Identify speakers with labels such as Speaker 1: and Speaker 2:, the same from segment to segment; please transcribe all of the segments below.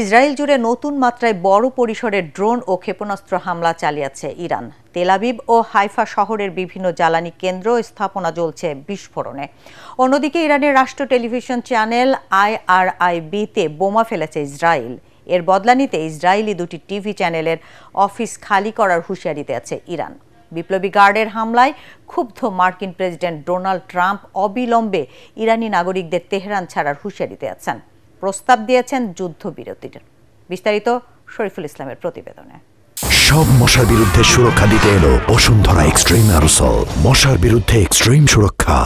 Speaker 1: Israel জুড়ে নতুন মাত্রায় বড় পরিসরের ড্রোন ও ক্ষেপণাস্ত্র হামলা চালিয়েছে ইরান। তেল আবিব ও হাইফা শহরের বিভিন্ন জ্বালানি কেন্দ্র স্থাপনা জ্বলছে বিস্ফোরণে। অন্যদিকে ইরানের রাষ্ট্র টেলিভিশন চ্যানেল IRIB-তে বোমা ফেলেছে ইসরায়েল। এর বদলা নিতে ইসরায়েলি দুটি টিভি চ্যানেলের অফিস খালি করার হুঁশিয়ারি দিয়েছে ইরান। বিপ্লবী গার্ডের হামলায় ক্ষুব্ধ মার্কিন প্রেসিডেন্ট ডোনাল্ড ট্রাম্প অবিলম্বে ইরানি নাগরিকদের তেহরান ছাড়ার হুঁশিয়ারি দিয়েছেন। প্রস্তাব দিয়েছেন যুদ্ধবিরতির। বিস্তারিত শরীফুল ইসলামের প্রতিবেদনে।
Speaker 2: সব মশার বিরুদ্ধে সুরক্ষা দিতে এলো বসুন্ধরা এক্সট্রিম অ্যারোসল। মশার বিরুদ্ধে এক্সট্রিম সুরক্ষা।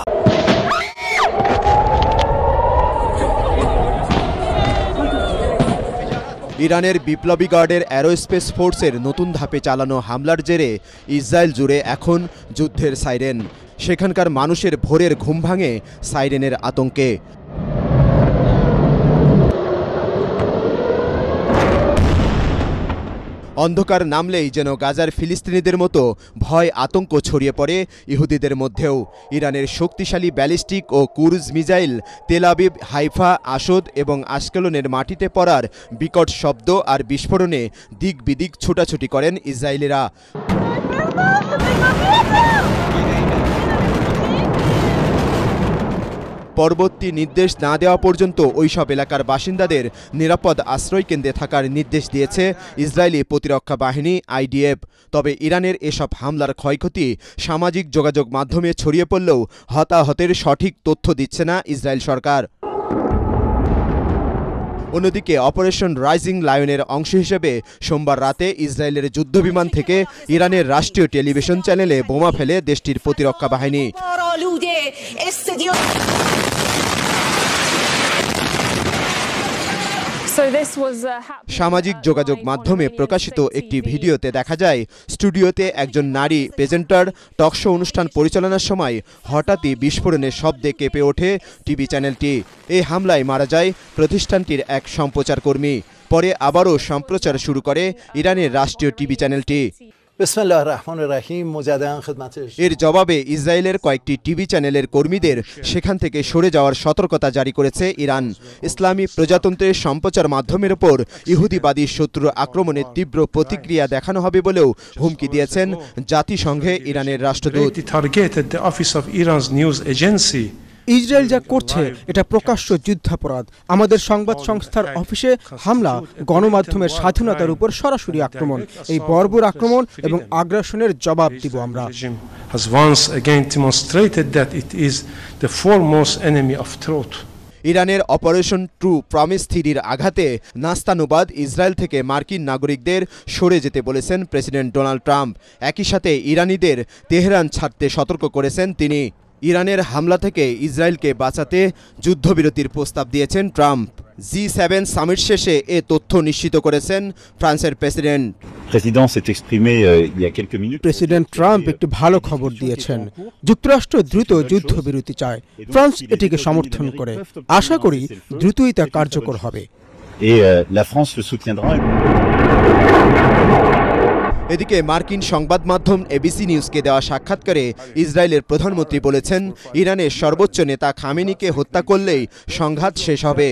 Speaker 3: ইরানের বিপ্লবী গার্ডের অ্যারোস্পেস ফোর্সের নতুন ধাপে চালানো হামলার জেরে ইসরায়েল জুড়ে এখন যুদ্ধের সাইরেন। সেখানকার মানুষের ভোরের ঘুম ভাঙে সাইরেনের আতঙ্কে। অন্ধকার নামলেই যেন গাজার ফিলিস্তিনিদের মতো ভয় আতঙ্ক ছড়িয়ে পড়ে ইহুদিদের মধ্যেও। ইরানের শক্তিশালী ব্যালিস্টিক ও cruise missile Tel Aviv, Haifa, আসদ এবং আশকেলনের মাটিতে পড়ার বিকট শব্দ আর বিস্ফোরণে দিক বিদিক ছুটাছুটি করেন ইসরায়েলিরা। পরবর্তী নির্দেশ না দেওয়া পর্যন্ত ওইসব এলাকার বাসিন্দাদের নিরাপদ আশ্রয়কেন্দ্রে থাকার নির্দেশ দিয়েছে ইসরায়েলি প্রতিরক্ষা বাহিনী IDF। তবে ইরানের এসব হামলার ক্ষয়ক্ষতি সামাজিক যোগাযোগ মাধ্যমে ছড়িয়ে পড়লেও হতাহতের সঠিক তথ্য দিচ্ছে না ইসরায়েল সরকার। অন্যদিকে অপারেশন রাইজিং লায়নের অংশ হিসেবে সোমবার রাতে ইসরায়েলের যুদ্ধবিমান থেকে ইরানের রাষ্ট্রীয় টেলিভিশন চ্যানেলে বোমা ফেলে দেশটির প্রতিরক্ষা বাহিনী। সামাজিক যোগাযোগ মাধ্যমে প্রকাশিত একটি ভিডিওতে দেখা যায় স্টুডিওতে একজন নারী প্রেজেন্টার টকশো অনুষ্ঠান পরিচালনার সময় হঠাৎই বিস্ফোরণের শব্দে কেঁপে ওঠে টিভি চ্যানেলটি। এই হামলায় মারা যায় প্রতিষ্ঠানটির এক সম্প্রচারকর্মী। পরে আবারও সম্প্রচার শুরু করে ইরানের রাষ্ট্রীয় টিভি চ্যানেলটি। এর জবাবে ইসরায়েলের কয়েকটি টিভি চ্যানেলের কর্মীদের সেখান থেকে সরে যাওয়ার সতর্কতা জারি করেছে ইরান। ইসলামী প্রজাতন্ত্রের সম্প্রচার মাধ্যমের ওপর ইহুদিবাদী শত্রু আক্রমণের তীব্র প্রতিক্রিয়া দেখানো হবে বলেও হুমকি দিয়েছেন জাতিসংঘে ইরানের রাষ্ট্রদূত।
Speaker 4: ইসরায়েল যা করছে এটা প্রকাশ্য যুদ্ধাপরাধ। আমাদের সংবাদ সংস্থার অফিসে হামলা গণমাধ্যমের স্বাধীনতার উপর সরাসরি আক্রমণ। এই বর্বর আক্রমণ এবং আগ্রাসনের জবাব দিব আমরা।
Speaker 3: ইরানের অপারেশন ট্রু প্রমিস 3-র আঘাতে নাস্তানুবাদ ইসরায়েল থেকে মার্কিন নাগরিকদের সরে যেতে বলেছেন প্রেসিডেন্ট ডোনাল্ড ট্রাম্প। একই সাথে ইরানিদের তেহরান ছাড়তে সতর্ক করেছেন তিনি। ইরানের হামলা থেকে ইসরায়েলকে বাঁচাতে যুদ্ধবিরতির প্রস্তাব দিয়েছেন ট্রাম্প। G7 সামিট শেষে এ তথ্য নিশ্চিত করেছেন ফ্রান্সের প্রেসিডেন্ট।
Speaker 4: প্রেসিডেন্ট ট্রাম্প একটি ভালো খবর দিয়েছেন। যুক্তরাষ্ট্র দ্রুত যুদ্ধবিরতি চায়। ফ্রান্স এটিকে সমর্থন করে। আশা করি দ্রুতই তা কার্যকর হবে।
Speaker 3: এদিকে মার্কিন সংবাদ মাধ্যম ABC নিউজকে দেওয়া সাক্ষাৎকারে ইসরায়েলের প্রধানমন্ত্রী বলেছেন, ইরানের সর্বোচ্চ নেতা খামেনিকে হত্যা করলেই সংঘাত শেষ হবে।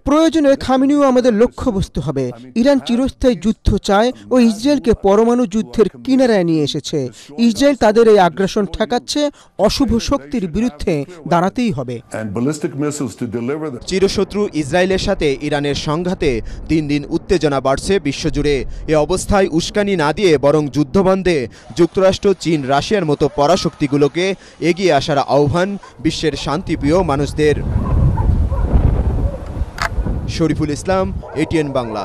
Speaker 4: প্রয়োজনে খামেনিও আমাদের লক্ষ্যবস্তু হবে। ইরান চিরস্থায়ী যুদ্ধ চায় ও ইসরায়েলকে পরমাণু যুদ্ধের কিনারায় নিয়ে এসেছে। ইসরায়েল তাদের এই আগ্রাসন ঠেকাচ্ছে। অশুভ শক্তির বিরুদ্ধে দাঁড়াতেই হবে।
Speaker 3: চিরশত্রু ইসরায়েলের সাথে ইরানের সংঘাতে দিন দিন উত্তেজনা বাড়ছে বিশ্বজুড়ে। এ অবস্থায় উস্কানি না দিয়ে বরং যুদ্ধবন্ধে যুক্তরাষ্ট্র, চীন, রাশিয়ার মতো পরাশক্তিগুলোকে এগিয়ে আসার আহ্বান বিশ্বের শান্তিপ্রিয় মানুষদের। শরীফুল ইসলাম, ATN বাংলা।